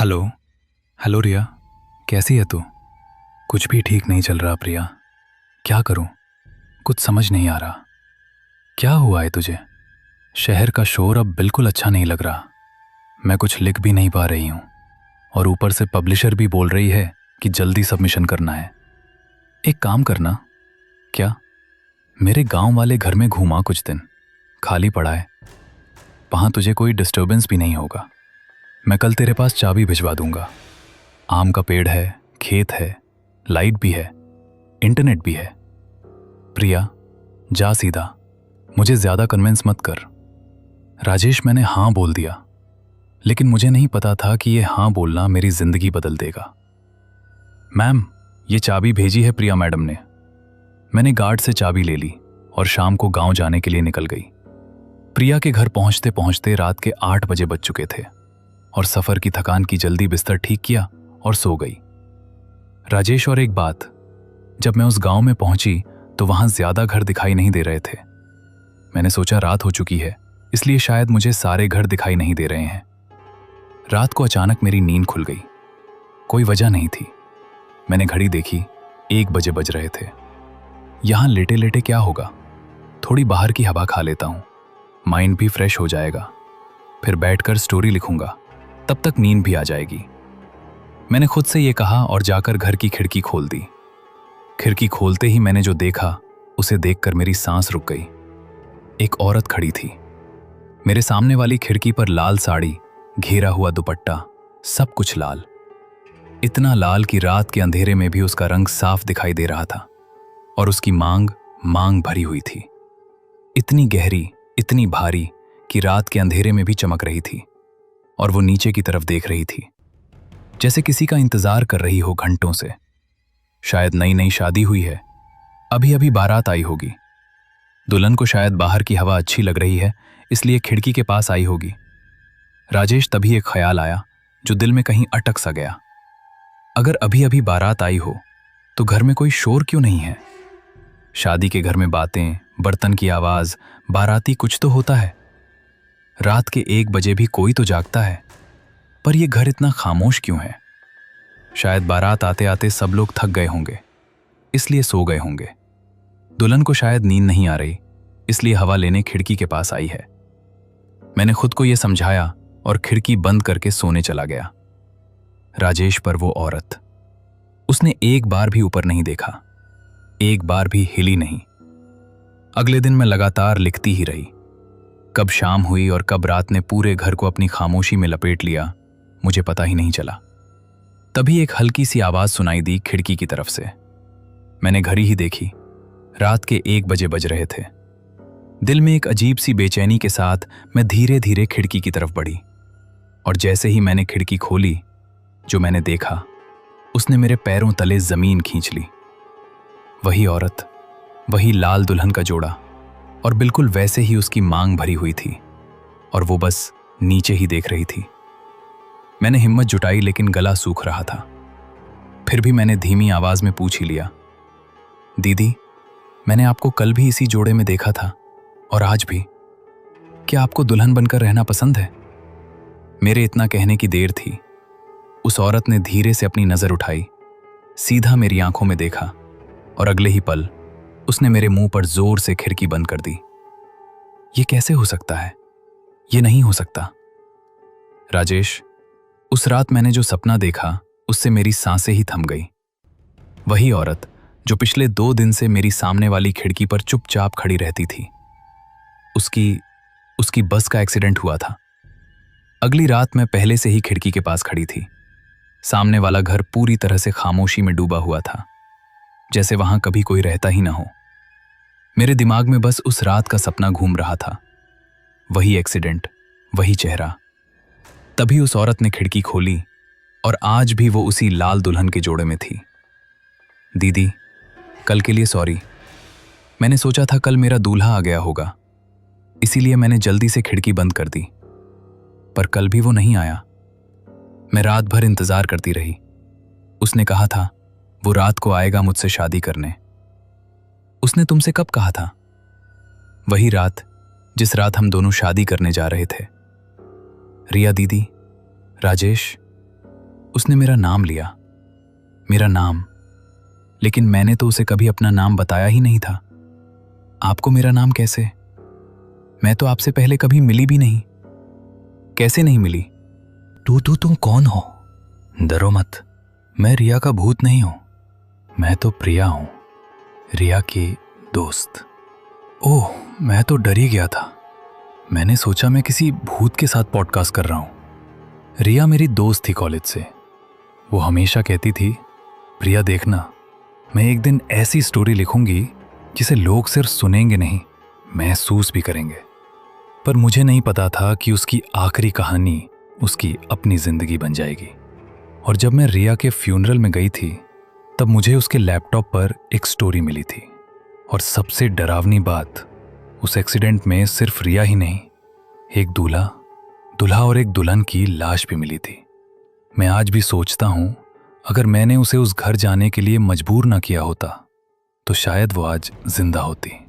Hello. Hello रिया, कैसी है तू? कुछ भी ठीक नहीं चल रहा प्रिया। क्या करूं, कुछ समझ नहीं आ रहा। क्या हुआ है तुझे? शहर का शोर अब बिल्कुल अच्छा नहीं लग रहा। मैं कुछ लिख भी नहीं पा रही हूं और ऊपर से पब्लिशर भी बोल रही है कि जल्दी सबमिशन करना है। एक काम करना, क्या मेरे गांव वाले घर में घूमा कुछ दिन, खाली पड़ा है। वहां तुझे कोई डिस्टर्बेंस भी नहीं होगा। मैं कल तेरे पास चाबी भिजवा दूंगा। आम का पेड़ है, खेत है, लाइट भी है, इंटरनेट भी है। प्रिया, जा सीधा, मुझे ज्यादा कन्विंस मत कर। राजेश, मैंने हाँ बोल दिया, लेकिन मुझे नहीं पता था कि ये हाँ बोलना मेरी जिंदगी बदल देगा। मैम, ये चाबी भेजी है प्रिया मैडम ने। मैंने गार्ड से चाबी ले ली और शाम को गांव जाने के लिए निकल गई। प्रिया के घर पहुंचते पहुंचते रात के 8 बजे बज चुके थे और सफर की थकान की जल्दी बिस्तर ठीक किया और सो गई। राजेश, और एक बात, जब मैं उस गांव में पहुंची तो वहां ज्यादा घर दिखाई नहीं दे रहे थे। मैंने सोचा रात हो चुकी है, इसलिए शायद मुझे सारे घर दिखाई नहीं दे रहे हैं। रात को अचानक मेरी नींद खुल गई। कोई वजह नहीं थी। मैंने घड़ी देखी, 1 बजे बज रहे थे। यहां लेटे लेटे क्या होगा, थोड़ी बाहर की हवा खा लेता हूं, माइंड भी फ्रेश हो जाएगा। फिर बैठकर स्टोरी लिखूंगा, तब तक नींद भी आ जाएगी। मैंने खुद से ये कहा और जाकर घर की खिड़की खोल दी। खिड़की खोलते ही मैंने जो देखा उसे देखकर मेरी सांस रुक गई। एक औरत खड़ी थी मेरे सामने वाली खिड़की पर। लाल साड़ी, घेरा हुआ दुपट्टा, सब कुछ लाल। इतना लाल कि रात के अंधेरे में भी उसका रंग साफ दिखाई दे रहा था। और उसकी मांग भरी हुई थी, इतनी गहरी, इतनी भारी कि रात के अंधेरे में भी चमक रही थी। और वो नीचे की तरफ देख रही थी, जैसे किसी का इंतजार कर रही हो घंटों से। शायद नई नई शादी हुई है, अभी अभी बारात आई होगी। दुल्हन को शायद बाहर की हवा अच्छी लग रही है, इसलिए खिड़की के पास आई होगी। राजेश, तभी एक ख्याल आया जो दिल में कहीं अटक सा गया। अगर अभी अभी बारात आई हो तो घर में कोई शोर क्यों नहीं है? शादी के घर में बातें, बर्तन की आवाज, बाराती कुछ तो होता है। रात के 1 बजे भी कोई तो जागता है, पर यह घर इतना खामोश क्यों है? शायद बारात आते आते सब लोग थक गए होंगे, इसलिए सो गए होंगे। दुल्हन को शायद नींद नहीं आ रही, इसलिए हवा लेने खिड़की के पास आई है। मैंने खुद को यह समझाया और खिड़की बंद करके सोने चला गया। राजेश, पर वो औरत, उसने एक बार भी ऊपर नहीं देखा, एक बार भी हिली नहीं। अगले दिन मैं लगातार लिखती ही रही। कब शाम हुई और कब रात ने पूरे घर को अपनी खामोशी में लपेट लिया, मुझे पता ही नहीं चला। तभी एक हल्की सी आवाज सुनाई दी खिड़की की तरफ से। मैंने घड़ी ही देखी, रात के 1 बजे बज रहे थे। दिल में एक अजीब सी बेचैनी के साथ मैं धीरे धीरे खिड़की की तरफ बढ़ी। और जैसे ही मैंने खिड़की खोली, जो मैंने देखा उसने मेरे पैरों तले जमीन खींच ली। वही औरत, वही लाल दुल्हन का जोड़ा, और बिल्कुल वैसे ही उसकी मांग भरी हुई थी, और वो बस नीचे ही देख रही थी। मैंने हिम्मत जुटाई, लेकिन गला सूख रहा था। फिर भी मैंने धीमी आवाज में पूछ ही लिया, दीदी, मैंने आपको कल भी इसी जोड़े में देखा था और आज भी। क्या आपको दुल्हन बनकर रहना पसंद है? मेरे इतना कहने की देर थी। उस औरत ने धीरे से अपनी नजर उठाई, सीधा मेरी आंखों में देखा, और अगले ही पल उसने मेरे मुंह पर जोर से खिड़की बंद कर दी। ये कैसे हो सकता है? ये नहीं हो सकता। राजेश, उस रात मैंने जो सपना देखा उससे मेरी सांसें ही थम गई। वही औरत जो पिछले 2 दिन से मेरी सामने वाली खिड़की पर चुपचाप खड़ी रहती थी। उसकी बस का एक्सीडेंट हुआ था। अगली रात मैं पहले से ही खिड़की के पास खड़ी थी। सामने वाला घर पूरी तरह से खामोशी में डूबा हुआ था, जैसे वहां कभी कोई रहता ही ना हो। मेरे दिमाग में बस उस रात का सपना घूम रहा था, वही एक्सीडेंट, वही चेहरा। तभी उस औरत ने खिड़की खोली, और आज भी वो उसी लाल दुल्हन के जोड़े में थी। दीदी, कल के लिए सॉरी। मैंने सोचा था कल मेरा दूल्हा आ गया होगा, इसीलिए मैंने जल्दी से खिड़की बंद कर दी, पर कल भी वो नहीं आया। मैं रात भर इंतजार करती रही। उसने कहा था वो रात को आएगा मुझसे शादी करने। उसने तुमसे कब कहा था? वही रात जिस रात हम दोनों शादी करने जा रहे थे। रिया दीदी, राजेश, उसने मेरा नाम लिया, मेरा नाम, लेकिन मैंने तो उसे कभी अपना नाम बताया ही नहीं था। आपको मेरा नाम कैसे? मैं तो आपसे पहले कभी मिली भी नहीं। कैसे नहीं मिली? तुम कौन हो? डरो मत, मैं रिया का भूत नहीं हूं। मैं तो प्रिया हूं, रिया की दोस्त। ओह, मैं तो डर ही गया था। मैंने सोचा मैं किसी भूत के साथ पॉडकास्ट कर रहा हूं। रिया मेरी दोस्त थी कॉलेज से। वो हमेशा कहती थी, प्रिया देखना, मैं एक दिन ऐसी स्टोरी लिखूंगी जिसे लोग सिर्फ सुनेंगे नहीं, महसूस भी करेंगे। पर मुझे नहीं पता था कि उसकी आखिरी कहानी उसकी अपनी जिंदगी बन जाएगी। और जब मैं रिया के फ्यूनरल में गई थी, तब मुझे उसके लैपटॉप पर एक स्टोरी मिली थी। और सबसे डरावनी बात, उस एक्सीडेंट में सिर्फ रिया ही नहीं, एक दूल्हा और एक दुल्हन की लाश भी मिली थी। मैं आज भी सोचता हूं, अगर मैंने उसे उस घर जाने के लिए मजबूर ना किया होता तो शायद वो आज जिंदा होती।